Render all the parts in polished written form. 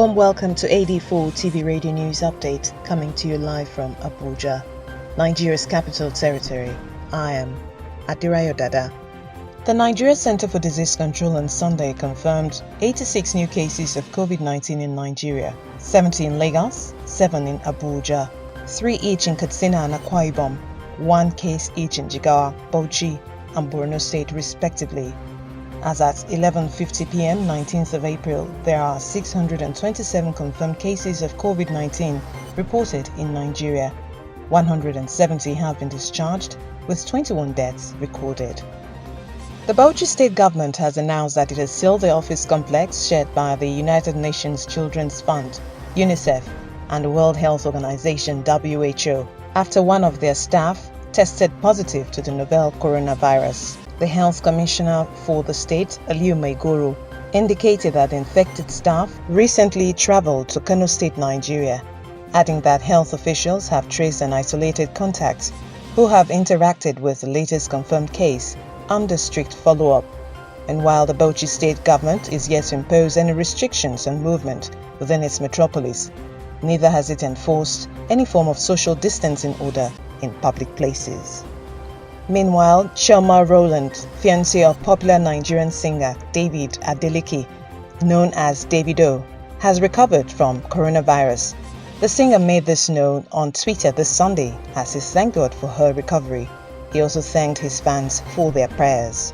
warm welcome to AD4 TV Radio News Update, coming to you live from Abuja, Nigeria's capital territory. I am Adirayo Dada. The Nigeria Center for Disease Control on Sunday confirmed 86 new cases of COVID-19 in Nigeria, 70 in Lagos, 7 in Abuja, 3 each in Katsina and Akwa Ibom, 1 case each in Jigawa, Bauchi, and Borno State respectively. As at 11:50 p.m. 19th of April, there are 627 confirmed cases of COVID-19 reported in Nigeria. 170 have been discharged, with 21 deaths recorded. The Bauchi State government has announced that it has sealed the office complex shared by the United Nations Children's Fund, UNICEF, and the World Health Organization, WHO, after one of their staff tested positive to the novel coronavirus. The Health Commissioner for the state, Aliyu Maigoro, indicated that the infected staff recently traveled to Kano State, Nigeria, adding that health officials have traced and isolated contacts who have interacted with the latest confirmed case under strict follow-up. And while the Bauchi State government is yet to impose any restrictions on movement within its metropolis, neither has it enforced any form of social distancing order in public places. Meanwhile, Chioma Rowland, fiancée of popular Nigerian singer David Adeleke, known as Davido, has recovered from coronavirus. The singer made this known on Twitter this Sunday as he thanked God for her recovery. He also thanked his fans for their prayers.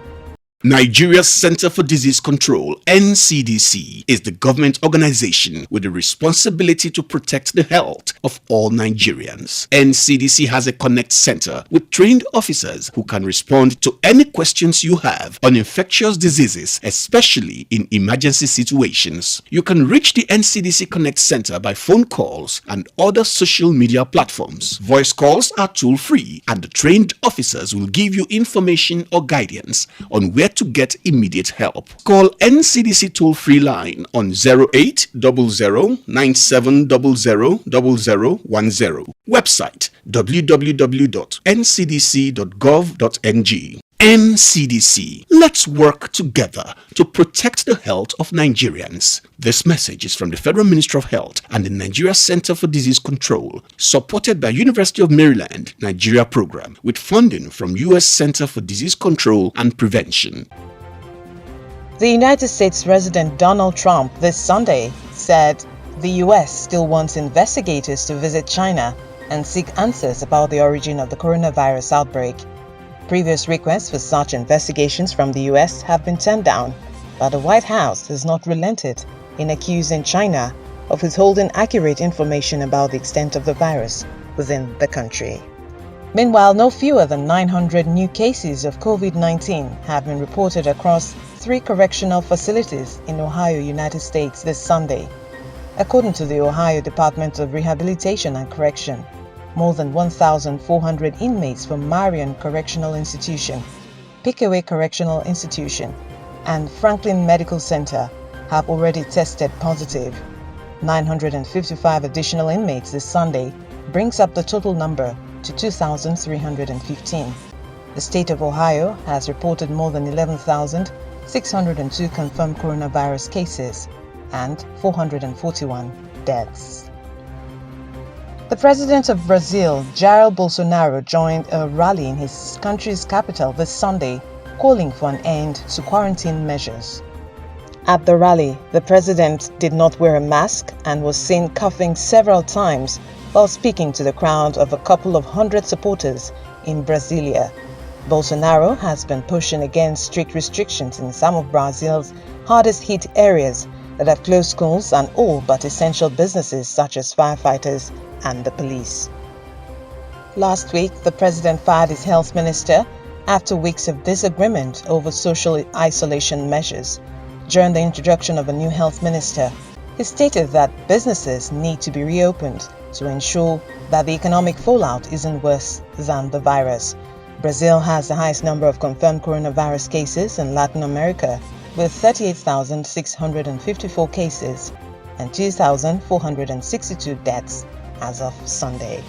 Nigeria's Center for Disease Control, NCDC, is the government organization with the responsibility to protect the health of all Nigerians. NCDC has a Connect Center with trained officers who can respond to any questions you have on infectious diseases, especially in emergency situations. You can reach the NCDC Connect Center by phone calls and other social media platforms. Voice calls are toll-free, and the trained officers will give you information or guidance on where to get immediate help. Call NCDC toll-free line on 0800-9700-0010. Website www.ncdc.gov.ng. NCDC. Let's work together to protect the health of Nigerians. This message is from the Federal Ministry of Health and the Nigeria Center for Disease Control, supported by University of Maryland, Nigeria program, with funding from U.S. Center for Disease Control and Prevention. The United States President Donald Trump this Sunday said the U.S. still wants investigators to visit China and seek answers about the origin of the coronavirus outbreak. Previous requests for such investigations from the U.S. have been turned down, but the White House has not relented in accusing China of withholding accurate information about the extent of the virus within the country. Meanwhile, no fewer than 900 new cases of COVID-19 have been reported across 3 correctional facilities in Ohio, United States this Sunday. According to the Ohio Department of Rehabilitation and Correction, more than 1,400 inmates from Marion Correctional Institution, Pickaway Correctional Institution, and Franklin Medical Center have already tested positive. 955 additional inmates this Sunday brings up the total number to 2,315. The state of Ohio has reported more than 11,602 confirmed coronavirus cases and 441 deaths. The president of Brazil, Jair Bolsonaro, joined a rally in his country's capital this Sunday, calling for an end to quarantine measures. At the rally, the president did not wear a mask and was seen coughing several times while speaking to the crowd of a couple of hundred supporters in Brasilia. Bolsonaro has been pushing against strict restrictions in some of Brazil's hardest hit areas that have closed schools and all but essential businesses such as firefighters and the police. Last week, the president fired his health minister after weeks of disagreement over social isolation measures. During the introduction of a new health minister, he stated that businesses need to be reopened to ensure that the economic fallout isn't worse than the virus. Brazil has the highest number of confirmed coronavirus cases in Latin America, with 38,654 cases and 2,462 deaths as of Sunday.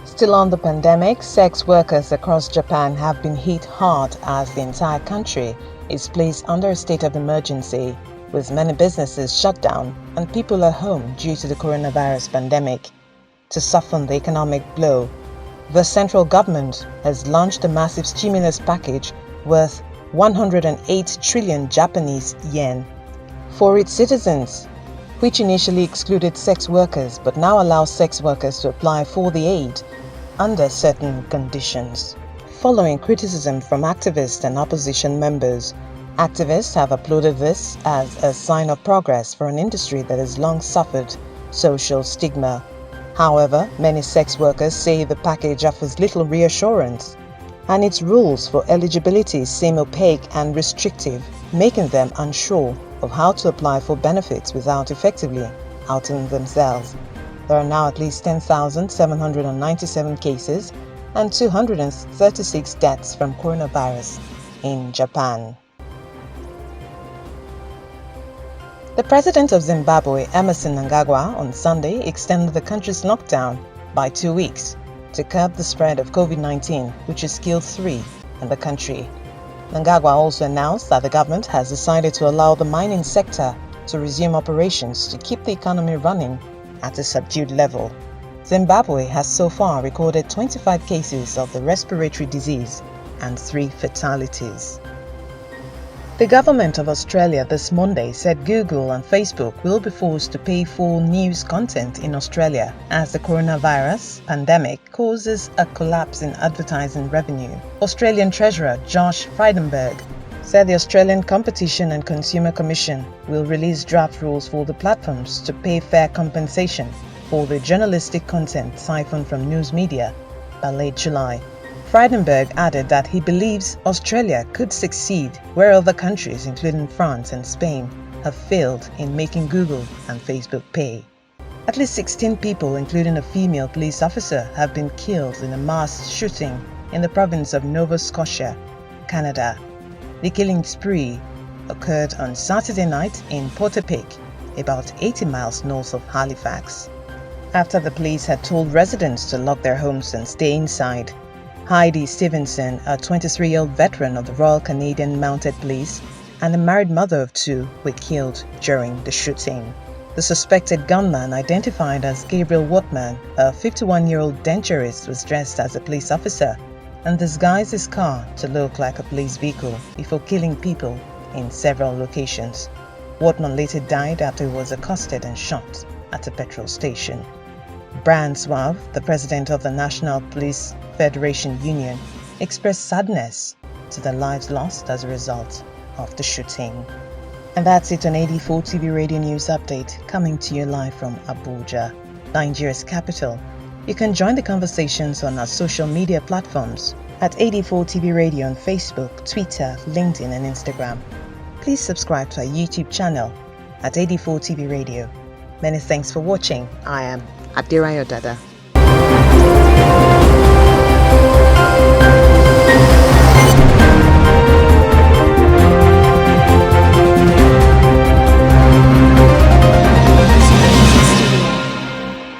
Still on the pandemic, sex workers across Japan have been hit hard as the entire country is placed under a state of emergency with many businesses shut down and people at home due to the coronavirus pandemic. To soften the economic blow, the central government has launched a massive stimulus package worth 108 trillion Japanese yen for its citizens, which initially excluded sex workers but now allows sex workers to apply for the aid under certain conditions. Following criticism from activists and opposition members, activists have applauded this as a sign of progress for an industry that has long suffered social stigma. However, many sex workers say the package offers little reassurance, and its rules for eligibility seem opaque and restrictive, making them unsure of how to apply for benefits without effectively outing themselves. There are now at least 10,797 cases and 236 deaths from coronavirus in Japan. The president of Zimbabwe, Emmerson Mnangagwa, on Sunday extended the country's lockdown by 2 weeks to curb the spread of COVID-19, which has killed 3 in the country. Mnangagwa also announced that the government has decided to allow the mining sector to resume operations to keep the economy running at a subdued level. Zimbabwe has so far recorded 25 cases of the respiratory disease and 3 fatalities. The government of Australia this Monday said Google and Facebook will be forced to pay for news content in Australia as the coronavirus pandemic causes a collapse in advertising revenue. Australian Treasurer Josh Frydenberg said the Australian Competition and Consumer Commission will release draft rules for the platforms to pay fair compensation for the journalistic content siphoned from news media by late July. Frydenberg added that he believes Australia could succeed where other countries, including France and Spain, have failed in making Google and Facebook pay. At least 16 people, including a female police officer, have been killed in a mass shooting in the province of Nova Scotia, Canada. The killing spree occurred on Saturday night in Portapique, about 80 miles north of Halifax. After the police had told residents to lock their homes and stay inside, Heidi Stevenson, a 23-year-old veteran of the Royal Canadian Mounted Police, and a married mother of 2 were killed during the shooting. The suspected gunman, identified as Gabriel Wortman, a 51-year-old denturist, was dressed as a police officer and disguised his car to look like a police vehicle before killing people in several locations. Wortman later died after he was accosted and shot at a petrol station. Brian Suave, the president of the National Police Federation Union, expressed sadness to the lives lost as a result of the shooting. And that's it on AD4 TV Radio News Update, coming to you live from Abuja, Nigeria's capital. You can join the conversations on our social media platforms at AD4 TV Radio on Facebook, Twitter, LinkedIn, and Instagram. Please subscribe to our YouTube channel at AD4 TV Radio. Many thanks for watching. I am Adirayo Dada.